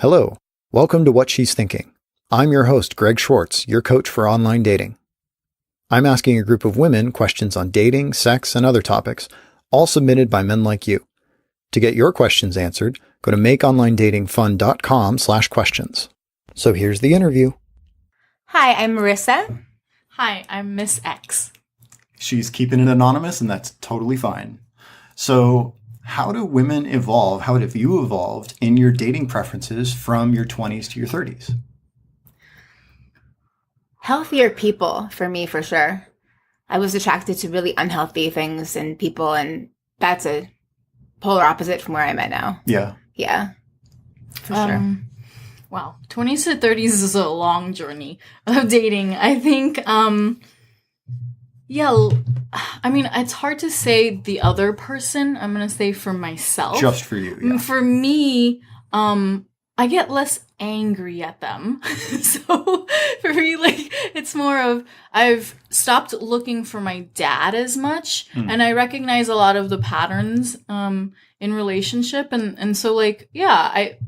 Hello, welcome to What She's Thinking. I'm your host, Greg Schwartz, your coach for online dating. I'm asking a group of women questions on dating, sex, and other topics, all submitted by men like you. To get your questions answered, go to makeonlinedatingfun.com/questions. So here's the interview. Hi, I'm Marissa. Hi, I'm Miss X. She's keeping it anonymous, and that's totally fine. So, how do women evolve? How have you evolved in your dating preferences from your 20s to your 30s? Healthier people for me, for sure. I was attracted to really unhealthy things and people, and that's a polar opposite from where I'm at now. Yeah. Yeah, for sure. Wow, 20s to 30s is a long journey of dating. I think, it's hard to say the other person. I'm going to say for myself. Just for you, yeah. For me, I get less angry at them. So for me, it's more of I've stopped looking for my dad as much, and I recognize a lot of the patterns in relationship, and so I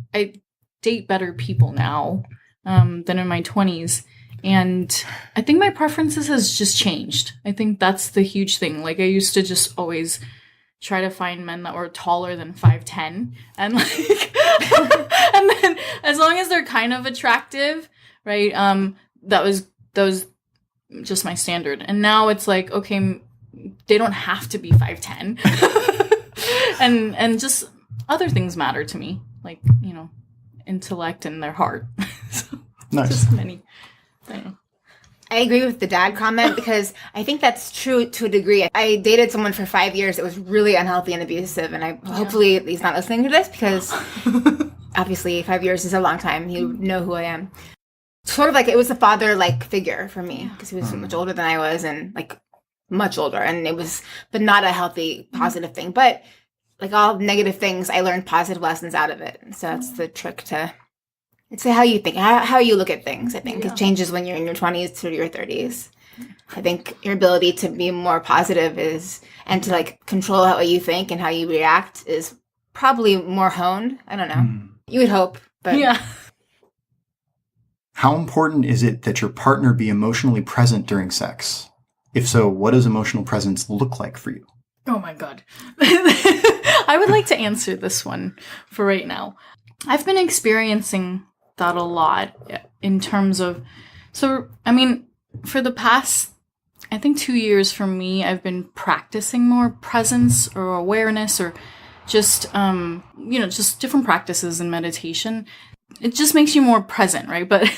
date better people now than in my 20s. And I think my preferences has just changed. I think that's the huge thing. I used to just always try to find men that were taller than 5'10", and and then as long as they're kind of attractive, right? That was just my standard. And now it's okay, they don't have to be 5'10", and just other things matter to me, intellect and their heart. So, nice. Just many. I agree with the dad comment because I think that's true to a degree. I dated someone for 5 years that was really unhealthy and abusive, and hopefully he's not listening to this because obviously 5 years is a long time. He would know who I am. Sort of it was a father-like figure for me because he was so much older than I was, and much older, and it was, but not a healthy, positive thing. But all negative things, I learned positive lessons out of it. So that's the trick to... It's how you think, how you look at things, I think. It changes when you're in your 20s to your 30s. I think your ability to be more positive and to control how you think and how you react is probably more honed. I don't know. You would hope, but... Yeah. How important is it that your partner be emotionally present during sex? If so, what does emotional presence look like for you? Oh my God. I would like to answer this one for right now. I've been experiencing that a lot in terms of, for the past, I think 2 years for me, I've been practicing more presence or awareness or just, just different practices in meditation. It just makes you more present, right? But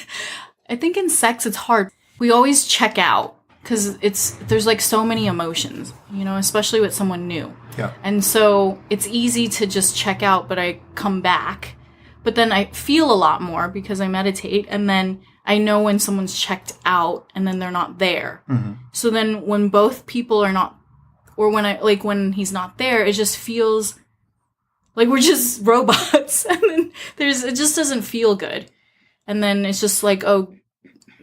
I think in sex, it's hard. We always check out because there's so many emotions, especially with someone new. Yeah. And so it's easy to just check out, but I come back. But then I feel a lot more because I meditate, and then I know when someone's checked out and then they're not there. Mm-hmm. So then when both people are not, or when he's not there, it just feels like we're just robots. And then it just doesn't feel good. And then it's just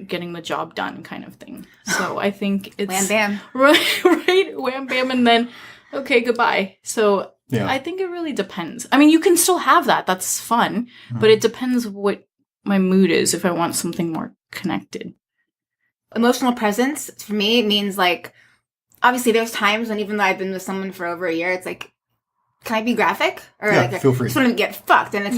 getting the job done kind of thing. So I think it's... Wham bam. Right? Wham bam, and then, okay, goodbye. So... Yeah. I think it really depends. You can still have that. That's fun. But it depends what my mood is if I want something more connected. Emotional presence, for me, means obviously there's times when even though I've been with someone for over a year, it's can I be graphic? Or feel free. I just want to get fucked. And it's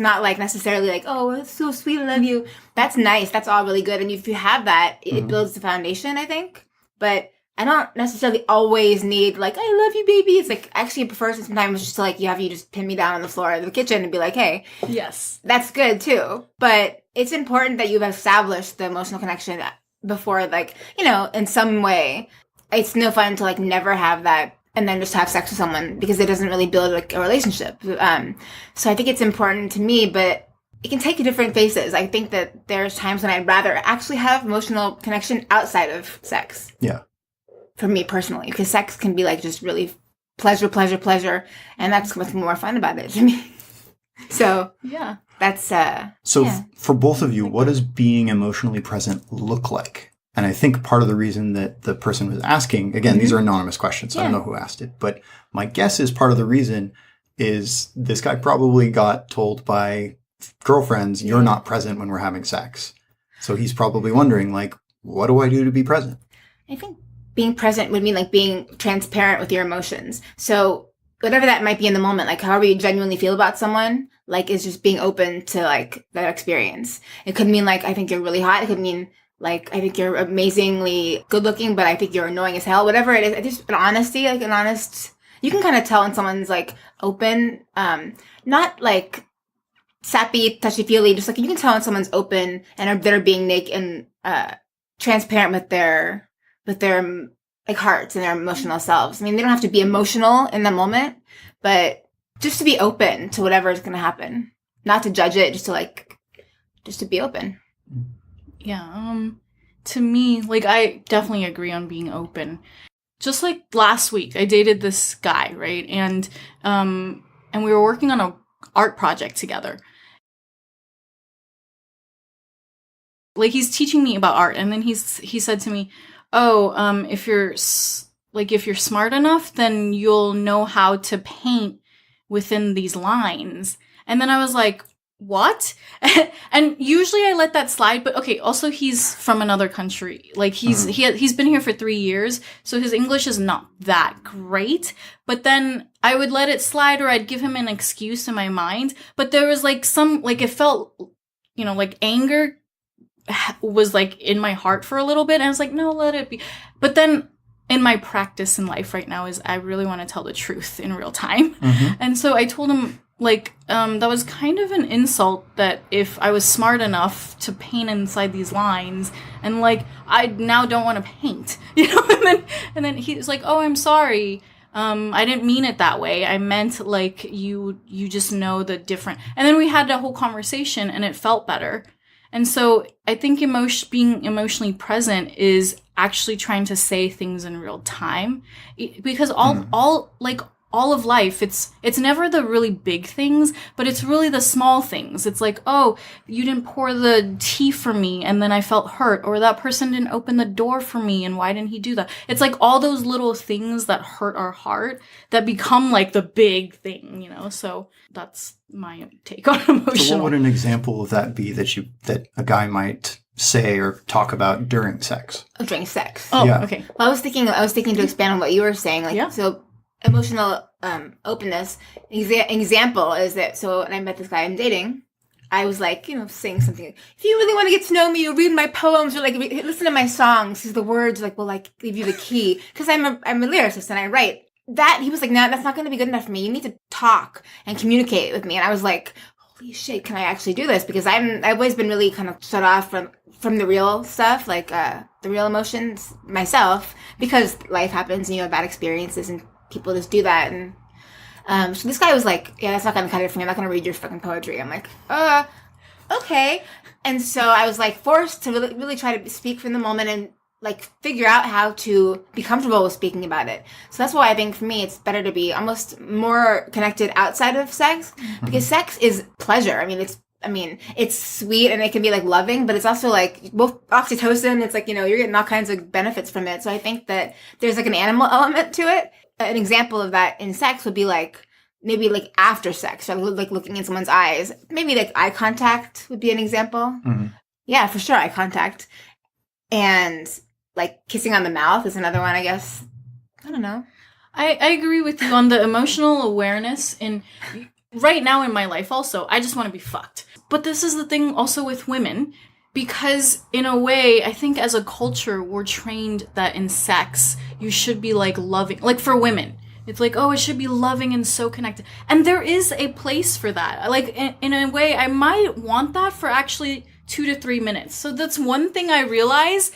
not necessarily oh, it's so sweet, I love you. That's nice. That's all really good. And if you have that, it builds the foundation, I think. But I don't necessarily always need, I love you, baby. It's actually I prefer sometimes just you just pin me down on the floor of the kitchen and be hey. Yes. That's good too. But it's important that you've established the emotional connection before, in some way. It's no fun to, never have that and then just have sex with someone because it doesn't really build, a relationship. So I think it's important to me, but it can take different faces. I think that there's times when I'd rather actually have emotional connection outside of sex. Yeah. For me personally, because sex can be just really pleasure, and that's what's more fun about it to me. So yeah, that's for both of you, what does being emotionally present look like? And I think part of the reason that the person was asking, again, these are anonymous questions, so I don't know who asked it, but my guess is part of the reason is this guy probably got told by girlfriends, you're not present when we're having sex. So he's probably wondering, like, what do I do to be present? I think being present would mean like being transparent with your emotions. So whatever that might be in the moment, like however you genuinely feel about someone, like is just being open to like that experience. It could mean like, I think you're really hot. It could mean like, I think you're amazingly good looking, but I think you're annoying as hell. Whatever it is, I just an honesty, like an honest, you can kind of tell when someone's like open, not like sappy, touchy-feely, just like you can tell when someone's open and they're being naked and transparent with their like hearts and their emotional selves. I mean, they don't have to be emotional in the moment, but just to be open to whatever is going to happen, not to judge it, just to be open. Yeah. To me, like I definitely agree on being open. Just like last week, I dated this guy, right? And we were working on an art project together. Like he's teaching me about art, and then he said to me, "Oh, if you're smart enough, then you'll know how to paint within these lines." And then I was like, "What?" And usually I let that slide, but okay. Also, he's from another country. Like he's been here for 3 years, so his English is not that great. But then I would let it slide, or I'd give him an excuse in my mind. But there was like it felt, like anger was like in my heart for a little bit, and I was like, no, let it be. But then in my practice in life right now is I really want to tell the truth in real time. And so I told him like that was kind of an insult that if I was smart enough to paint inside these lines, and like I now don't want to paint, and then he was like, "Oh, I'm sorry, I didn't mean it that way. I meant like you just know the different." And then we had a whole conversation, and it felt better. And so I think being emotionally present is actually trying to say things in real time, because all of life, it's never the really big things, but it's really the small things. It's like, oh, you didn't pour the tea for me and then I felt hurt, or that person didn't open the door for me and why didn't he do that? It's like all those little things that hurt our heart that become like the big thing, So that's my take on emotional. So what would an example of that be that a guy might say or talk about during sex? Oh, during sex. Oh, yeah. Okay. Well, I was thinking to expand on what you were saying. Like, yeah. So emotional openness. Example is that, so when I met this guy I'm dating, I was like, saying something. If you really want to get to know me, you read my poems or like listen to my songs, because the words like will like give you the key. Because I'm a lyricist and I write. That he was like, no, that's not going to be good enough for me. You need to talk and communicate with me. And I was like, holy shit, can I actually do this? Because I've always been really kind of shut off from the real stuff, like the real emotions myself, because life happens and you have bad experiences and people just do that. And so this guy was like, yeah, that's not going to cut it for me. I'm not going to read your fucking poetry. I'm like, okay. And so I was like forced to really, really try to speak from the moment and like figure out how to be comfortable with speaking about it. So that's why I think for me it's better to be almost more connected outside of sex, because sex is pleasure. I mean it's sweet and it can be like loving, but it's also like both oxytocin. It's like, you're getting all kinds of benefits from it. So I think that there's like an animal element to it. An example of that in sex would be like maybe like after sex, or like looking in someone's eyes. Maybe like eye contact would be an example. Yeah, for sure, eye contact. And like kissing on the mouth is another one, I guess. I don't know. I agree with you on the emotional awareness. And right now in my life also, I just want to be fucked. But this is the thing also with women, because in a way, I think as a culture, we're trained that in sex, you should be like loving, like for women. It's like, oh, it should be loving and so connected. And there is a place for that. Like in a way, I might want that for actually 2 to 3 minutes. So that's one thing I realize.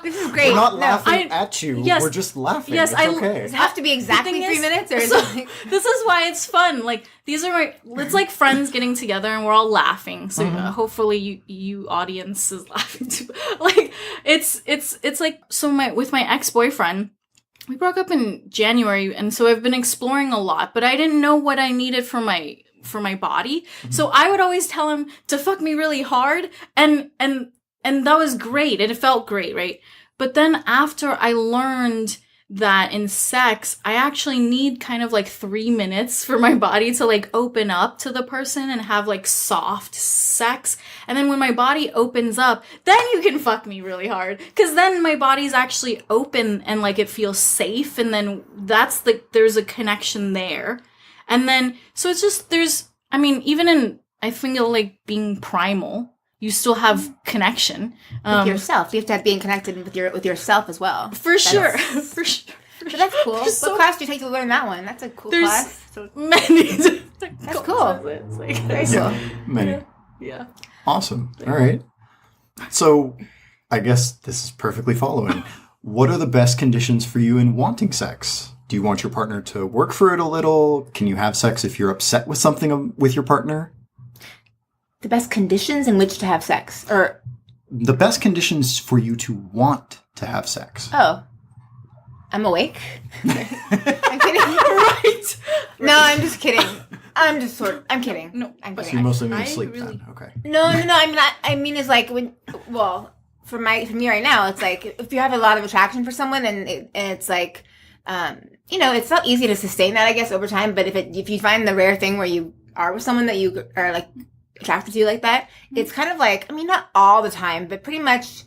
This is great. We're not laughing at you. Yes, we're just laughing. Yes, it's okay. Does it have to be exactly 3 minutes? Or is it like... This is why it's fun. Like, these are it's like friends getting together and we're all laughing. So hopefully you audience is laughing too. Like, it's like, so with my ex-boyfriend, we broke up in January, and so I've been exploring a lot, but I didn't know what I needed for my body. So I would always tell him to fuck me really hard, and that was great, and it felt great, right? But then after I learned that in sex, I actually need kind of like 3 minutes for my body to like open up to the person and have like soft sex. And then when my body opens up, then you can fuck me really hard. Cause then my body's actually open and like it feels safe. And then that's there's a connection there. And then, so it's just, even in, I feel like being primal, you still have connection with yourself. You have to be connected with yourself as well. For sure. For sure. But that's cool. What class do you take to learn that one? That's a cool class. Many. That's cool. It's like, very cool. Many. Yeah. Awesome. All right. So, I guess this is perfectly following. What are the best conditions for you in wanting sex? Do you want your partner to work for it a little? Can you have sex if you're upset with something with your partner? The best conditions in which to have sex, or the best conditions for you to want to have sex. Oh, I'm awake. I'm kidding. Right. No, I'm just kidding. I'm kidding. No, I'm So kidding. you mostly mean sleep then. Okay. No. I mean, it's like for me right now, it's like if you have a lot of attraction for someone, and it's like, it's not easy to sustain that, I guess, over time. But if you find the rare thing where you are with someone that you are like attracted to like that, it's kind of like, not all the time, but pretty much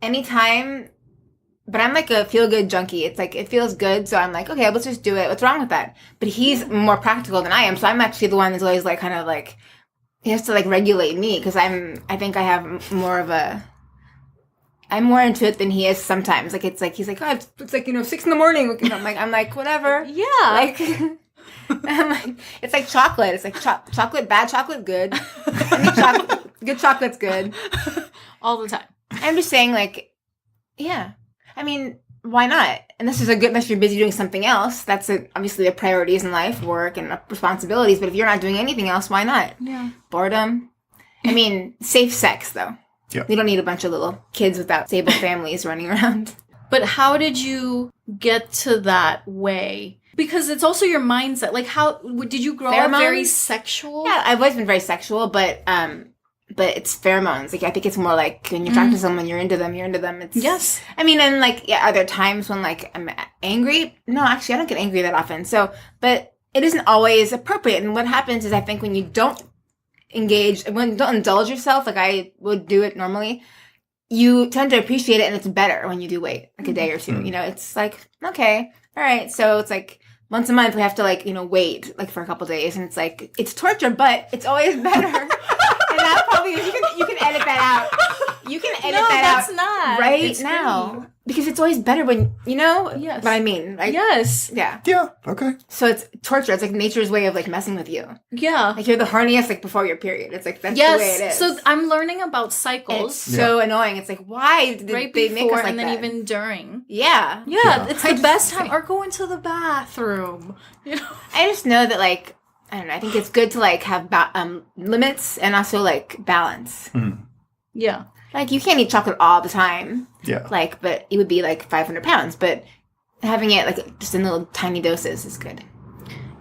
anytime. But I'm like a feel-good junkie. It's like, it feels good, so I'm like, okay, let's just do it. What's wrong with that? But he's more practical than I am, so I'm actually the one that's always like, kind of like, he has to like regulate me, because I think I have more of I'm more into it than he is sometimes. Like, it's like, he's like, oh, it's like, 6 a.m. I'm like, whatever. Yeah. Like, I'm like, it's like chocolate. It's like chocolate, bad chocolate, good. Good chocolate's good. All the time. I'm just saying, like, yeah. Why not? And this is unless you're busy doing something else. That's obviously the priorities in life, work and responsibilities. But if you're not doing anything else, why not? Yeah. Boredom. Safe sex, though. Yeah. You don't need a bunch of little kids without stable families running around. But how did you get to that way? Because it's also your mindset. Like, how did you grow up very sexual? Yeah, I've always been very sexual, but it's pheromones. Like, I think it's more like when you talk to someone, you're into them. It's, yes. And like, yeah, are there times when like I'm angry? No, actually, I don't get angry that often. So, but it isn't always appropriate. And what happens is, I think when you don't don't indulge yourself, like I would do it normally, you tend to appreciate it, and it's better when you do wait like a day or two. Mm-hmm. It's like, okay, all right. So it's like once a month we have to like, wait like for a couple days, and it's like, it's torture, but it's always better. And that probably, you can edit that out. You can edit that out not. right it's now. True. Because it's always better when, Yes. what I mean. Like, Yes. yeah. Yeah. Okay. So it's torture. It's like nature's way of like messing with you. Yeah. Like, you're the horniest like before your period. It's like, that's the way it is. So I'm learning about And cycles. it's so annoying. It's like, why did Right they before make us like and then that? even during. Yeah. Yeah, it's I the just best time. think- Or go into the bathroom. I just know that, like, I don't know. I think it's good to like have limits and also like balance. Mm-hmm. Yeah. Like, you can't eat chocolate all the time. Yeah. Like, but it would be like 500 pounds. But having it like just in little tiny doses is good.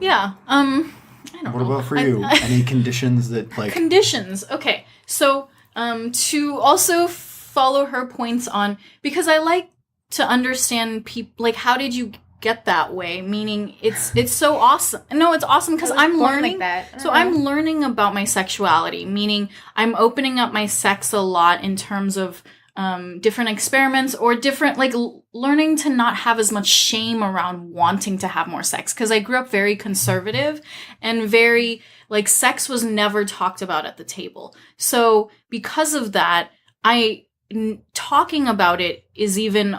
Yeah. I don't What know. about for you? Any conditions that like Conditions. Okay. So, to also follow her points on, because I like to understand people, like, how did you get that way? Meaning, it's so awesome. No, it's awesome because I'm born learning. like that. So I'm learning about my sexuality, meaning I'm opening up my sex a lot in terms of different experiments or different, like, learning to not have as much shame around wanting to have more sex. Because I grew up very conservative and very, like, sex was never talked about at the table. So because of that, talking about it is even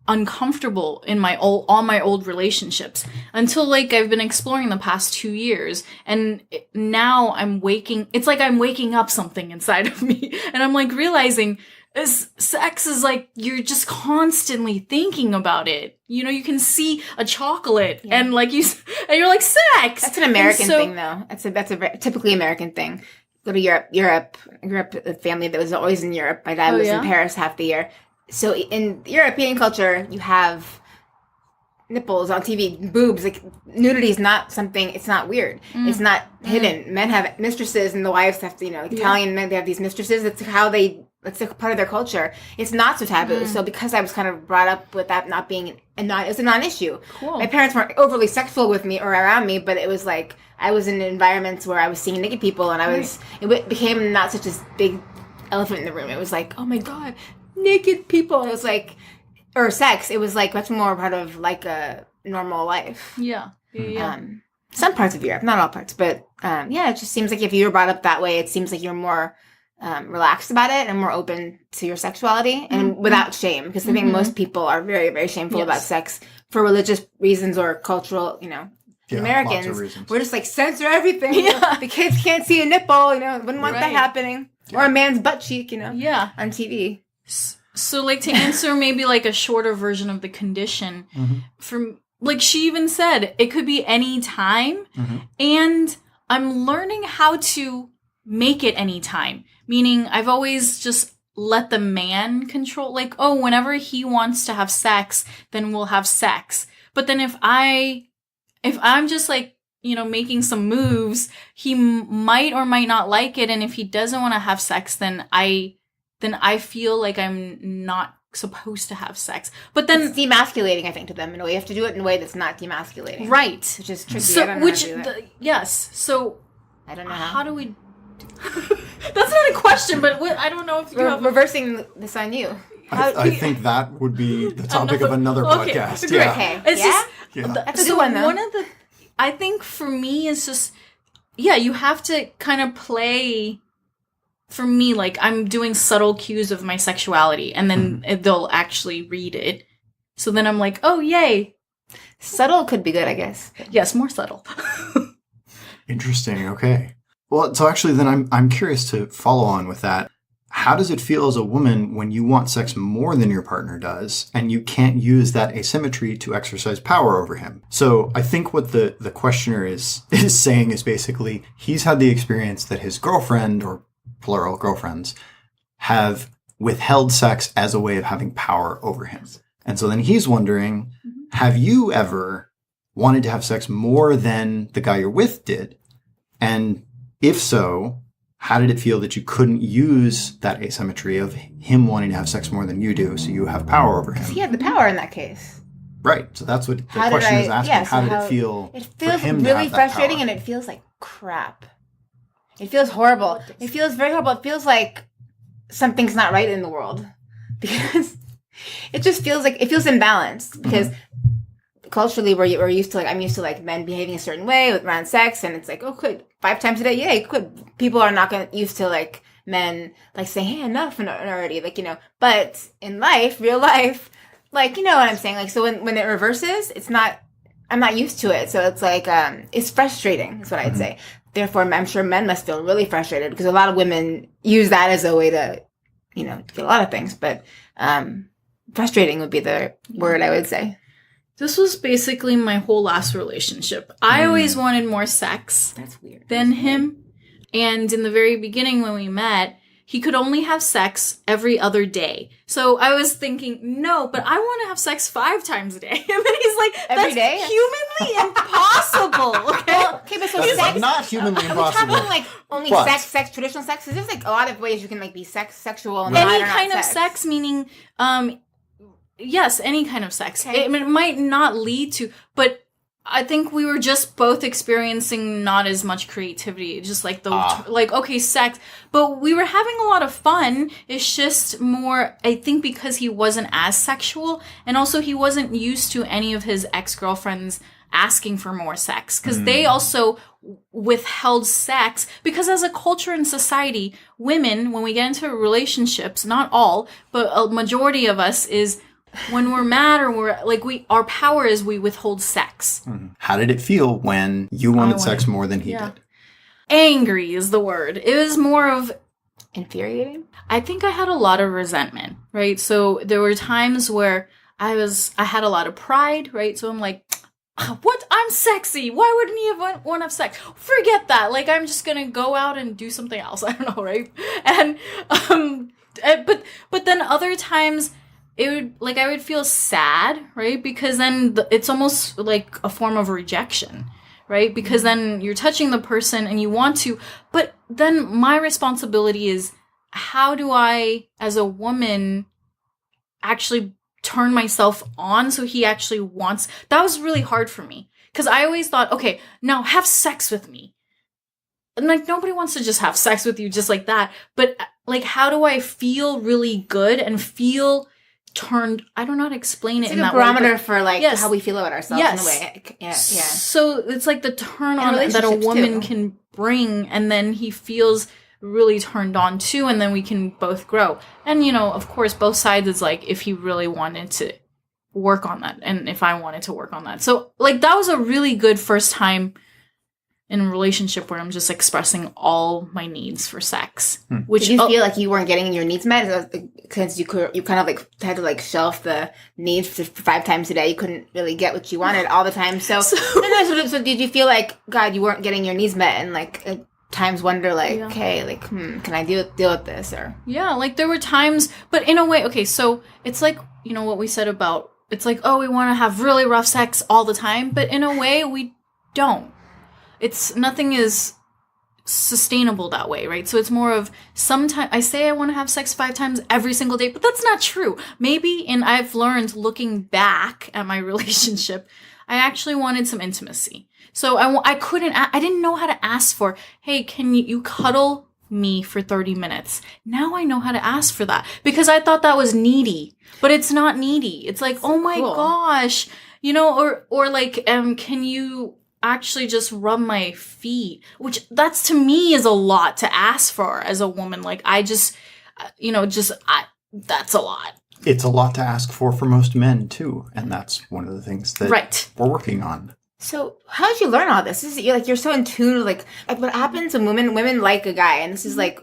uncomfortable in all my old relationships until like I've been exploring the past 2 years, and now it's like I'm waking up something inside of me, and I'm like realizing sex is like, you're just constantly thinking about it. You can see a chocolate and like and you're like, sex. That's an American thing, though. That's a very typically American thing. Go to Europe. I grew up with a family that was always in Europe. My dad was in Paris half the year. So in European culture, you have nipples on TV, boobs. Like, nudity is not something, it's not weird. It's not hidden. Men have mistresses, and the wives have to, Italian men, they have these mistresses. It's how they it's a part of their culture. It's not so taboo. So because I was kind of brought up with that not being it's a non-issue. Cool. My parents weren't overly sexual with me or around me, but it was like I was in environments where I was seeing naked people, and it became not such a big elephant in the room. It was like, oh my god, naked people. It was like, or sex. It was like much more part of like a normal life. Yeah. Some parts of Europe, not all parts, but it just seems like if you were brought up that way, it seems like you're more relaxed about it and more open to your sexuality and without shame, because I think most people are very, very shameful about sex for religious reasons or cultural, Americans, we're just like, censor everything. Yeah. The kids can't see a nipple, wouldn't want that happening. Yeah. Or a man's butt cheek, on TV. So, like, to answer maybe like a shorter version of the condition, from like she even said, it could be any time, and I'm learning how to make it any time. Meaning, I've always just let the man control, like, oh, whenever he wants to have sex, then we'll have sex. But then if I'm just like, making some moves, he might or might not like it, and if he doesn't want to have sex, then I feel like I'm not supposed to have sex. But then it's demasculating, I think, to them in a way. You have to do it in a way that's not demasculating, right? Which is tricky. So, I don't know how to do that. Yes. So I don't know how do we. That's not a question, but I don't know if you have reversing this on you. I think that would be the topic of another podcast. Okay. Yeah. Okay. It's That's a good one, though. One of the, I think for me is just, you have to kind of play. For me, like, I'm doing subtle cues of my sexuality, and then they'll actually read it. So then I'm like, oh, yay. Subtle could be good, I guess. Yes, more subtle. Interesting. Okay. Well, so actually then I'm curious to follow on with that. How does it feel as a woman when you want sex more than your partner does, and you can't use that asymmetry to exercise power over him? So I think what the questioner is saying is basically he's had the experience that his girlfriend, or plural girlfriends, have withheld sex as a way of having power over him. And so then he's wondering, have you ever wanted to have sex more than the guy you're with did? And if so, how did it feel that you couldn't use that asymmetry of him wanting to have sex more than you do, so you have power over him? He had the power in that case. Right. So that's what the question is asking. Yeah, how did it feel? It feels for him to really have that frustrating, power? and it feels like crap. It feels horrible. It feels very horrible. It feels like something's not right in the world, because it just feels like it feels imbalanced. Because culturally, we're used to, like, I'm used to, like, men behaving a certain way around sex, and it's like, oh, good, 5 times a day, yay, good. People are not used to, like, men, like, saying, hey, enough already, like, But in life, real life, like, you know what I'm saying? Like, so when it reverses, it's not, I'm not used to it. So it's like, it's frustrating, is what I'd say. Therefore, I'm sure men must feel really frustrated, because a lot of women use that as a way to, get a lot of things. But frustrating would be the word I would say. This was basically my whole last relationship. I always wanted more sex than him. And in the very beginning when we met, he could only have sex every other day. So I was thinking, no, but I want to have sex 5 times a day. And then he's like, every that's day? humanly impossible. Okay? Well, okay, but so sex, not humanly are we impossible. talking like only But- sex, traditional sex? Because there's like a lot of ways you can like be sexual and Any not kind of sex, meaning, yes, any kind of sex. Okay. It might not lead to, but I think we were just both experiencing not as much creativity, just like okay, sex, but we were having a lot of fun. It's just more, I think, because he wasn't as sexual, and also he wasn't used to any of his ex-girlfriends asking for more sex, because they also withheld sex, because as a culture and society, women, when we get into relationships, not all, but a majority of us is, when we're mad or we're like, our power is we withhold sex. How did it feel when you wanted sex more than he did? Angry is the word. It was more of, infuriating. I think I had a lot of resentment, right? So there were times where I had a lot of pride, right? So I'm like, what? I'm sexy. Why wouldn't he want to have sex? Forget that. Like, I'm just going to go out and do something else. I don't know, right? And, but then other times, I would feel sad, right? Because then it's almost like a form of rejection, right? Because then you're touching the person and you want to, but then my responsibility is how do I, as a woman, actually turn myself on so he actually wants... That was really hard for me. Because I always thought, okay, now have sex with me. And, like, nobody wants to just have sex with you just like that. But, like, how do I feel really good and feel turned... I don't know how to explain it in that way. It's like a barometer for, like, how we feel about ourselves in a way. Yeah. So it's like the turn on that a woman can bring, and then he feels really turned on too, and then we can both grow. And, you know, of course, both sides is like, if he really wanted to work on that, and if I wanted to work on that. So, like, that was a really good first time in a relationship where I'm just expressing all my needs for sex. Which did you feel like you weren't getting your needs met? Because you kind of like had to like shelf the needs for 5 times a day. You couldn't really get what you wanted all the time. So did you feel like, God, you weren't getting your needs met, and like at times wonder like, okay, like, can I deal with this? Or like there were times, but in a way, okay, so it's like, you know what we said about, it's like, oh, we want to have really rough sex all the time, but in a way we don't. Nothing is sustainable that way, right? So it's more of sometimes I say I want to have sex 5 times every single day, but that's not true. Maybe, and I've learned looking back at my relationship, I actually wanted some intimacy. So I didn't know how to ask for, hey, can you cuddle me for 30 minutes? Now I know how to ask for that, because I thought that was needy, but it's not needy. It's like, oh my gosh, you know, or like, can you actually just rub my feet, which that's to me is a lot to ask for as a woman. Like, I just, that's a lot. It's a lot to ask for most men too. And that's one of the things that we're working on. So how did you learn all this? You're so in tune with like what happens when women like a guy, and this is like,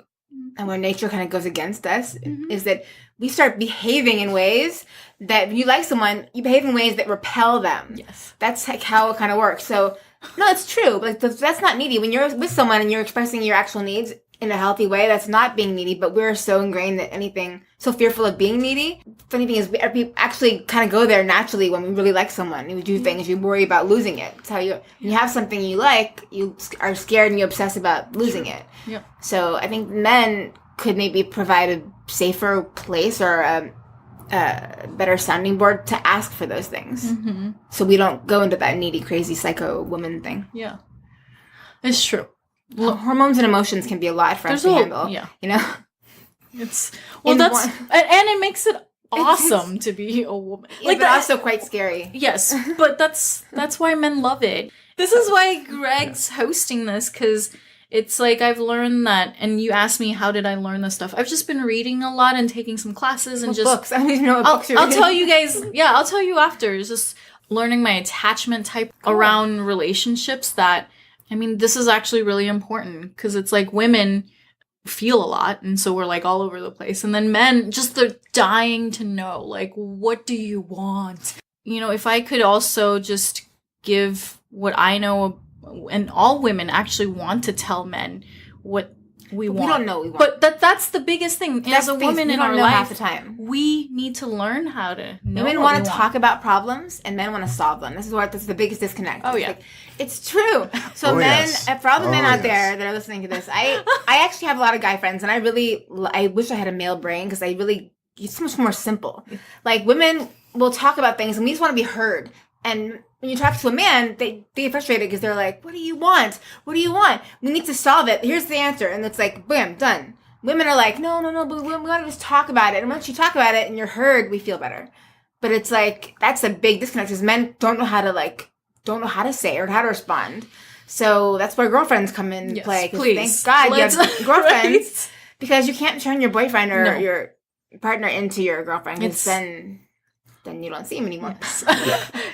and when nature kind of goes against us, is that we start behaving in ways that when you like someone, you behave in ways that repel them. Yes. That's like how it kind of works. So, no, it's true. But that's not needy. When you're with someone and you're expressing your actual needs in a healthy way, that's not being needy. But we're so ingrained that so fearful of being needy. Funny thing is, we actually kind of go there naturally when we really like someone. We do things, you worry about losing it. It's how when you have something you like, you are scared and you obsess about losing it. Yep. So I think men could maybe provide a safer place or a better sounding board to ask for those things. So we don't go into that needy, crazy psycho woman thing. Yeah. It's true. Hormones and emotions can be a lot for us to handle. Yeah. You know? It's, and it makes it awesome to be a woman. Yeah, like, but also quite scary. Yes, but that's why men love it. This is why Greg's hosting this, because it's like I've learned that, and you asked me how did I learn this stuff. I've just been reading a lot and taking some classes and books. I don't even know what books you're reading. I'll tell you guys. Yeah, I'll tell you after. It's just learning my attachment type around relationships. That, I mean, this is actually really important, because it's like women feel a lot, and so we're like all over the place, and then men just, they're dying to know, like, what do you want? You know, if I could also just give what I know, and all women actually want to tell men what we want. We don't know what we want. But that's the biggest thing. As a woman in our life, half the time. We need to learn how to know. Women want to talk about problems, and men want to solve them. This is the biggest disconnect. Oh, yeah. It's true. So for all the men out there that are listening to this, I actually have a lot of guy friends, and I wish I had a male brain, because it's so much more simple. Like, women will talk about things, and we just want to be heard. And when you talk to a man, they get frustrated because they're like, what do you want? What do you want? We need to solve it. Here's the answer. And it's like, bam, done. Women are like, no, but we want to just talk about it. And once you talk about it and you're heard, we feel better. But it's like, that's a big disconnect, because men don't know how to say or how to respond. So that's where girlfriends come in play. Please. Thank God you have girlfriends, because you can't turn your boyfriend or your partner into your girlfriend, because then you don't see him anymore.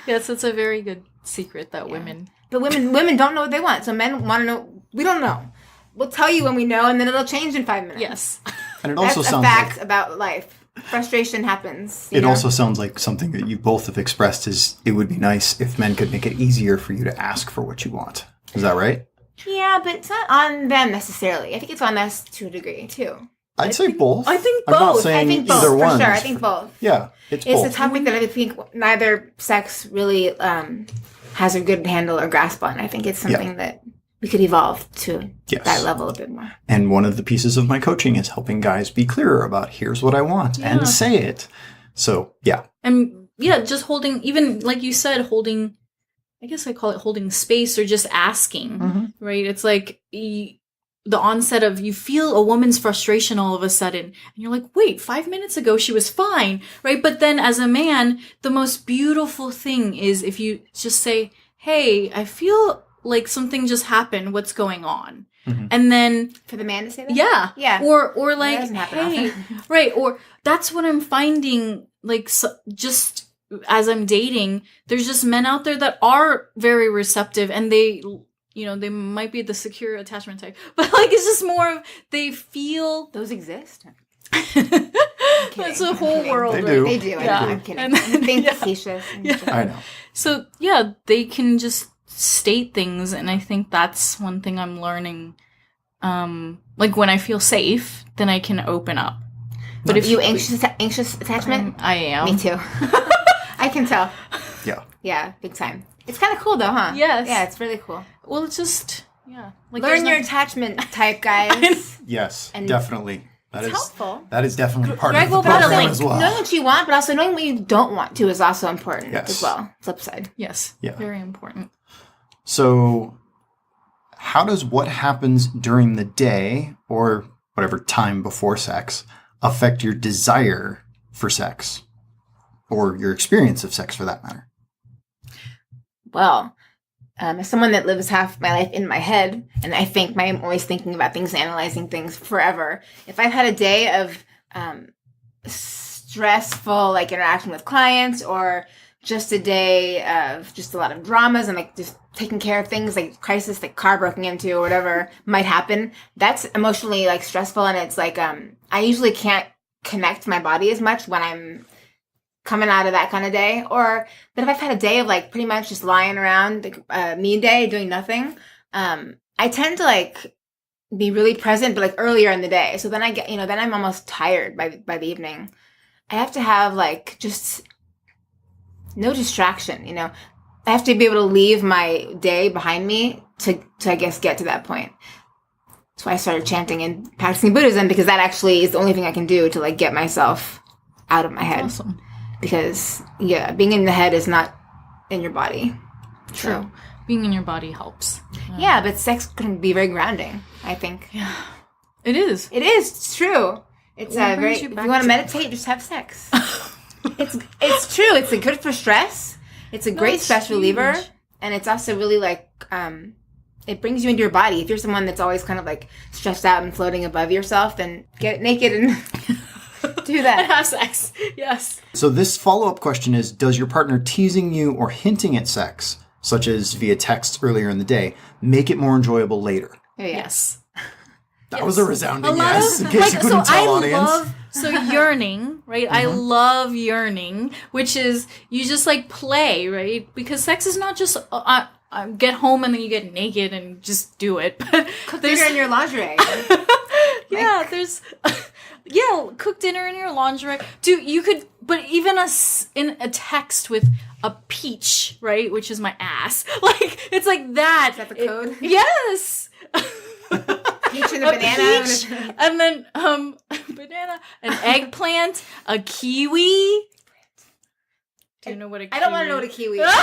Yes, it's a very good secret that women... But women don't know what they want. So men want to know. We don't know. We'll tell you when we know, and then it'll change in 5 minutes. Yes. And it also That's sounds a fact about life. Frustration happens. It also sounds like something that you both have expressed is it would be nice if men could make it easier for you to ask for what you want. Is that right? Yeah, but it's not on them necessarily. I think it's on us to a degree, too. I'd say both. I think both. I'm not saying I think both, either for one. sure. I think both. Yeah, it's both. It's a topic that I think neither sex really has a good handle or grasp on. I think it's something that we could evolve to Yes. that level a bit more. And one of the pieces of my coaching is helping guys be clearer about here's what I want and say it. So, yeah. And yeah, just holding, even like you said, holding, I guess I call it holding space or just asking, right? It's like the onset of, you feel a woman's frustration all of a sudden, and you're like, wait, 5 minutes ago she was fine, right? But then as a man, the most beautiful thing is if you just say, hey, I feel like something just happened, what's going on? And then For the man to say that? yeah. Or like, That doesn't happen hey, often. right. Or that's what I'm finding, like, just as I'm dating, there's just men out there that are very receptive, and they, they might be the secure attachment type, but like, it's just more of, they feel, Those exist? it's a whole world. They right? do. They do. Yeah. I'm kidding. And then- I'm being yeah. facetious. I know. So yeah, they can just state things, and I think that's one thing I'm learning. Like when I feel safe, then I can open up. But if You anxious attachment? I am. Me too. I can tell. Yeah. Yeah, big time. It's kind of cool though, huh? Yes. Yeah, it's really cool. Well, it's just like Learn there's your no- attachment type, guys. Yes, And definitely. It's helpful. That is definitely part Greg, of the but also program as well. knowing what you want, but also knowing what you don't want to is also important Yes. as well. Flip side. Yes. Yeah. Very important. So, how does what happens during the day or whatever time before sex affect your desire for sex or your experience of sex for that matter? Well, as someone that lives half my life in my head, and I think I'm always thinking about things and analyzing things forever. If I've had a day of stressful like interaction with clients, or just a day of just a lot of dramas and like just taking care of things like crisis, like car broken into or whatever might happen, that's emotionally like stressful. And it's like I usually can't connect my body as much when I'm coming out of that kind of day. But if I've had a day of like pretty much just lying around, like me day, doing nothing, I tend to like be really present, but like earlier in the day. So then I get, then I'm almost tired by the evening. I have to have like just no distraction, I have to be able to leave my day behind me to I guess get to that point. That's why I started chanting and practicing Buddhism, because that actually is the only thing I can do to like get myself out of my head. Awesome. Because, being in the head is not in your body. True. So, Being in your body helps. yeah, but sex can be very grounding, I think. Yeah. It is. It is. It's true. It's What very. brings you If back you want to- to meditate, just have sex. It's true. It's good for stress. It's a great it's stress reliever, huge. and it's also really like it brings you into your body. If you're someone that's always kind of like stressed out and floating above yourself, then get naked and do that. Have sex. Yes. So this follow-up question is, does your partner teasing you or hinting at sex, such as via text earlier in the day, make it more enjoyable later? Yeah. Yes. That was a resounding A lot yes, of in case you couldn't tell, audience. Yearning, right? I love yearning, which is you just like play, right? Because sex is not just get home and then you get naked and just do it. But Cook there's dinner in your lingerie. there's cook dinner in your lingerie. You could, but even in a text with a peach, right? Which is my ass. Like it's like that. Is that the code? Yes. Peach and a banana. Peach, and then banana, an eggplant, a kiwi. Do you know what a kiwi? I don't want to know what a kiwi is.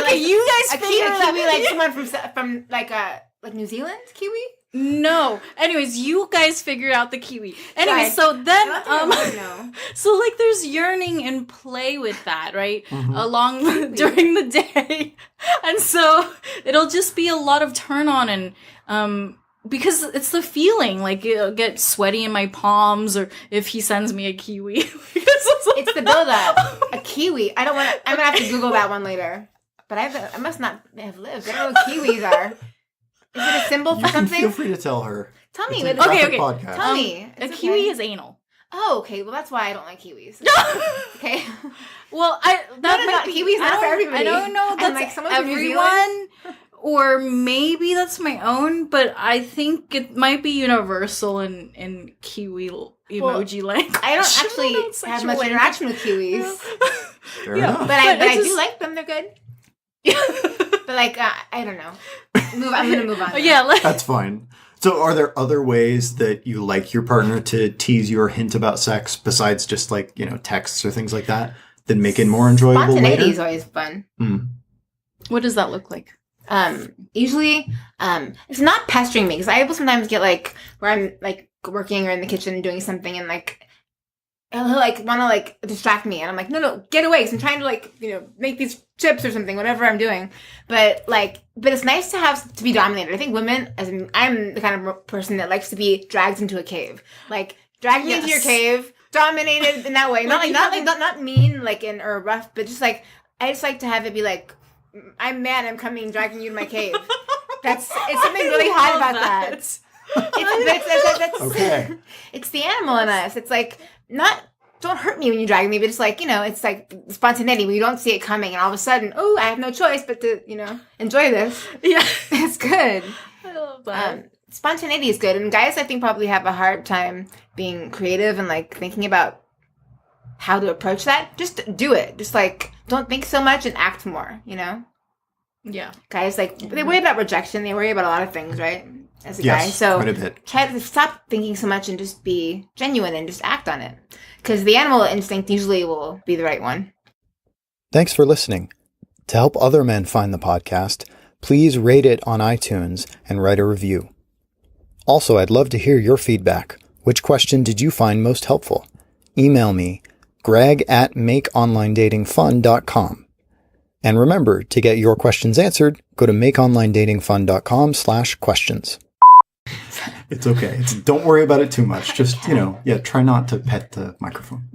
Okay, you guys a figure it out. kiwi like someone from like New Zealand kiwi. No. Anyways, you guys figured out the kiwi. Anyway, Sorry. so then I don't know. so like there's yearning and play with that, right? Along during the day. And so it'll just be a lot of turn on and because it's the feeling, like it'll get sweaty in my palms, or if he sends me a kiwi. It's the build-up. A kiwi. I don't want to. I'm gonna have to Google that one later. But I must not have lived. I don't know what kiwis are. Is it a symbol for You can something? feel free to tell her. Tell me. It's What a is graphic okay. podcast. Tell me. A It's kiwi okay. is anal. Oh, okay. Well, that's why I don't like kiwis. Okay. Well, kiwis not for everybody. I don't know. And, That's like, someone from New everyone, or maybe that's my own. But I think it might be universal in kiwi emoji language. I don't actually know, it's have such a much language. interaction with kiwis. Fair enough. But I it's do just- like them. They're good. But like, I don't know. I'm going to move on. Yeah, like, That's fine. So are there other ways that you like your partner to tease you or hint about sex besides just like, texts or things like that make it more enjoyable Spontaneity later? is always fun. what does that look like? Usually, it's not pestering me because I will sometimes get like where I'm like working or in the kitchen doing something and like he'll like want to like distract me and I'm like no get away because I'm trying to like make these chips or something whatever I'm doing, but it's nice to have to be dominated. I think women, as I'm the kind of person that likes to be dragged into a cave, like drag me into your cave, dominated in that way, not mean like or rough, but just like I just like to have it be like, I'm mad, I'm coming, dragging you to my cave. It's something really hot about that. It's Okay. It's the animal in us. It's like, don't hurt me when you drag me, but it's like, it's like spontaneity where you don't see it coming and all of a sudden, oh, I have no choice but to, enjoy this. Yeah. It's good. I love that. Spontaneity is good. And guys, I think, probably have a hard time being creative and like thinking about how to approach that. Just do it. Just like, don't think so much and act more, Yeah. Guys, like, they worry about rejection. They worry about a lot of things, right? As a Yes, guy. So quite a bit. try to stop thinking so much and just be genuine and just act on it. Because the animal instinct usually will be the right one. Thanks for listening. To help other men find the podcast, please rate it on iTunes and write a review. Also, I'd love to hear your feedback. Which question did you find most helpful? Email me, greg@makeonlinedatingfun.com. And remember, to get your questions answered, go to makeonlinedatingfun.com/questions. It's okay. Don't worry about it too much. Just, try not to pet the microphone.